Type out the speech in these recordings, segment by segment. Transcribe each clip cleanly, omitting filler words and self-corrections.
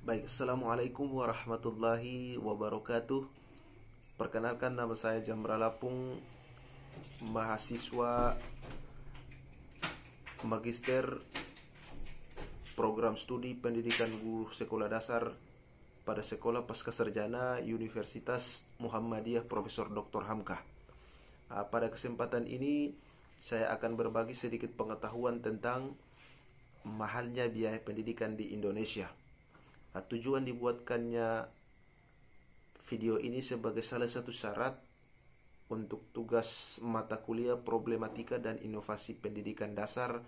Baik, Assalamualaikum warahmatullahi wabarakatuh. Perkenalkan, nama saya Jamra Lapung, mahasiswa Magister Program Studi Pendidikan Guru Sekolah Dasar pada Sekolah Pascasarjana Universitas Muhammadiyah Profesor Dr. Hamka. Pada kesempatan ini saya akan berbagi sedikit pengetahuan tentang mahalnya biaya pendidikan di Indonesia. Tujuan dibuatkannya video ini sebagai salah satu syarat untuk tugas mata kuliah Problematika dan Inovasi Pendidikan Dasar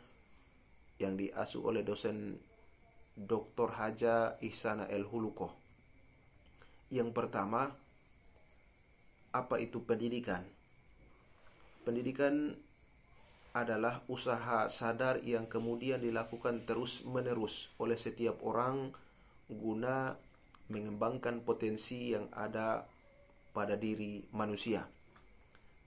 yang diasuh oleh dosen Dr. Haja Ihsana El Hulukoh. Yang pertama, apa itu pendidikan? Pendidikan adalah usaha sadar yang kemudian dilakukan terus-menerus oleh setiap orang guna mengembangkan potensi yang ada pada diri manusia.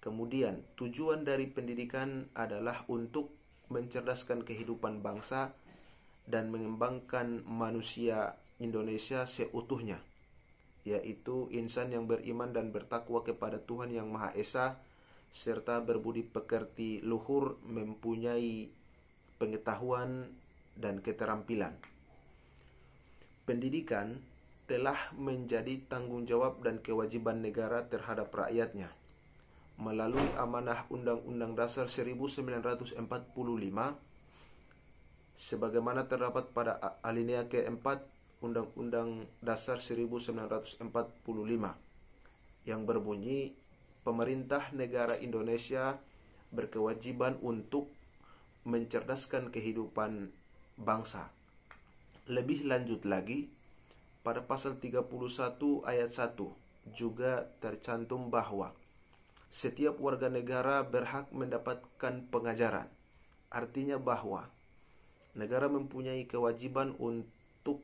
Kemudian, tujuan dari pendidikan adalah untuk mencerdaskan kehidupan bangsa dan mengembangkan manusia Indonesia seutuhnya, yaitu insan yang beriman dan bertakwa kepada Tuhan Yang Maha Esa, serta berbudi pekerti luhur, mempunyai pengetahuan dan keterampilan. Pendidikan telah menjadi tanggung jawab dan kewajiban negara terhadap rakyatnya. Melalui amanah Undang-Undang Dasar 1945, sebagaimana terdapat pada alinea keempat Undang-Undang Dasar 1945, yang berbunyi, pemerintah negara Indonesia berkewajiban untuk mencerdaskan kehidupan bangsa. Lebih lanjut lagi, pada pasal 31 ayat 1 juga tercantum bahwa setiap warga negara berhak mendapatkan pengajaran. Artinya bahwa negara mempunyai kewajiban untuk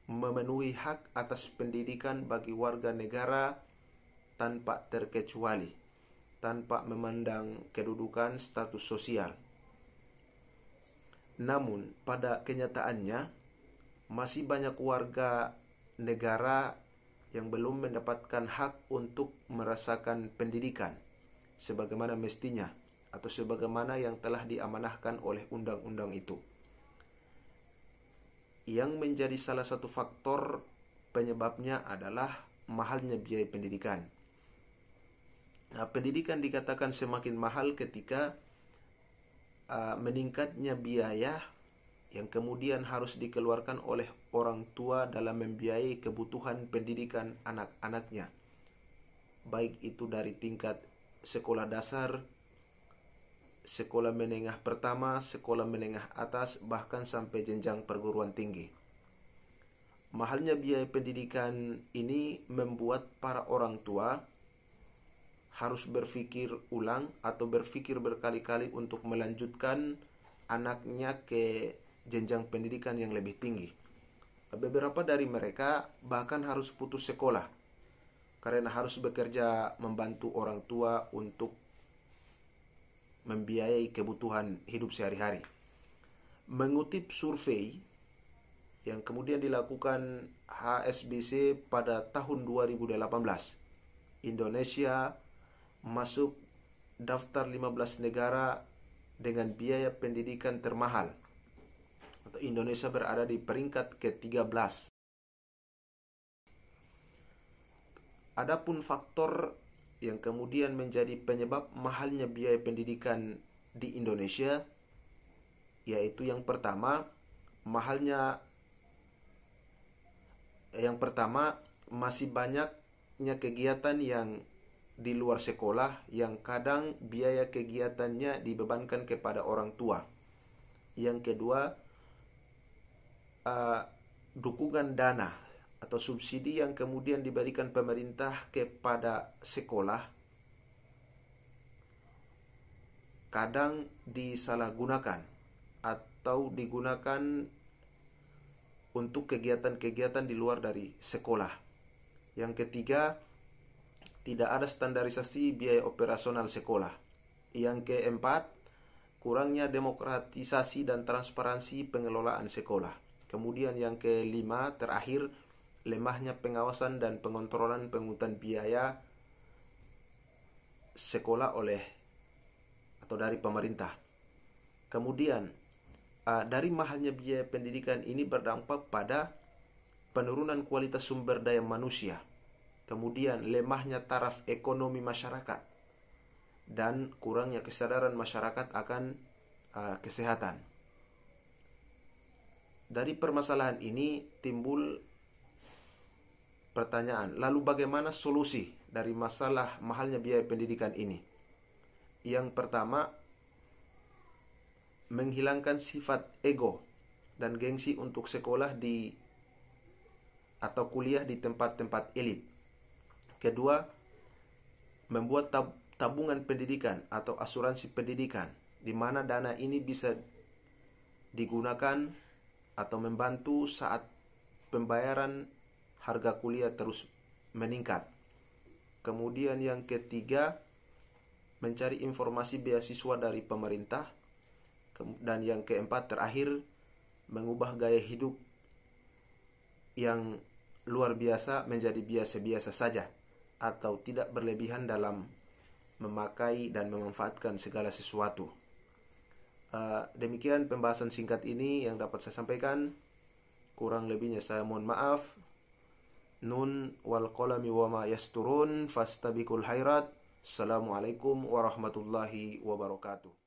memenuhi hak atas pendidikan bagi warga negara tanpa terkecuali, tanpa memandang kedudukan status sosial. Namun, pada kenyataannya, masih banyak warga negara yang belum mendapatkan hak untuk merasakan pendidikan sebagaimana mestinya atau sebagaimana yang telah diamanahkan oleh undang-undang itu, yang menjadi salah satu faktor penyebabnya adalah mahalnya biaya pendidikan. Pendidikan dikatakan semakin mahal ketika meningkatnya biaya yang kemudian harus dikeluarkan oleh orang tua dalam membiayai kebutuhan pendidikan anak-anaknya, baik itu dari tingkat sekolah dasar, sekolah menengah pertama, sekolah menengah atas, bahkan sampai jenjang perguruan tinggi. Mahalnya biaya pendidikan ini membuat para orang tua harus berpikir ulang atau berpikir berkali-kali untuk melanjutkan anaknya ke jenjang pendidikan yang lebih tinggi. Beberapa dari mereka bahkan harus putus sekolah karena harus bekerja membantu orang tua untuk membiayai kebutuhan hidup sehari-hari. Mengutip survei yang kemudian dilakukan HSBC pada tahun 2018, Indonesia masuk daftar 15 negara dengan biaya pendidikan termahal. Indonesia berada di peringkat ke-13. Adapun faktor yang kemudian menjadi penyebab mahalnya biaya pendidikan di Indonesia, yaitu yang pertama, masih banyaknya kegiatan yang di luar sekolah yang kadang biaya kegiatannya dibebankan kepada orang tua. Yang kedua, dukungan dana atau subsidi yang kemudian diberikan pemerintah kepada sekolah kadang disalahgunakan atau digunakan untuk kegiatan-kegiatan di luar dari sekolah. Yang ketiga, tidak ada standarisasi biaya operasional sekolah. Yang keempat, kurangnya demokratisasi dan transparansi pengelolaan sekolah. Kemudian yang kelima, terakhir, lemahnya pengawasan dan pengontrolan pungutan biaya sekolah oleh atau dari pemerintah. Kemudian, dari mahalnya biaya pendidikan ini berdampak pada penurunan kualitas sumber daya manusia, kemudian lemahnya taraf ekonomi masyarakat, dan kurangnya kesadaran masyarakat akan kesehatan. Dari permasalahan ini timbul pertanyaan, lalu bagaimana solusi dari masalah mahalnya biaya pendidikan ini? Yang pertama, menghilangkan sifat ego dan gengsi untuk sekolah atau kuliah di tempat-tempat elit. Kedua, membuat tabungan pendidikan atau asuransi pendidikan, di mana dana ini bisa digunakan atau membantu saat pembayaran harga kuliah terus meningkat. Kemudian yang ketiga, mencari informasi beasiswa dari pemerintah. Dan yang keempat, terakhir, mengubah gaya hidup yang luar biasa menjadi biasa-biasa saja, atau tidak berlebihan dalam memakai dan memanfaatkan segala sesuatu. Demikian pembahasan singkat ini yang dapat saya sampaikan. Kurang lebihnya saya mohon maaf. Nun wal qalami wama yasturun fastabiqul khairat. Assalamualaikum warahmatullahi wabarakatuh.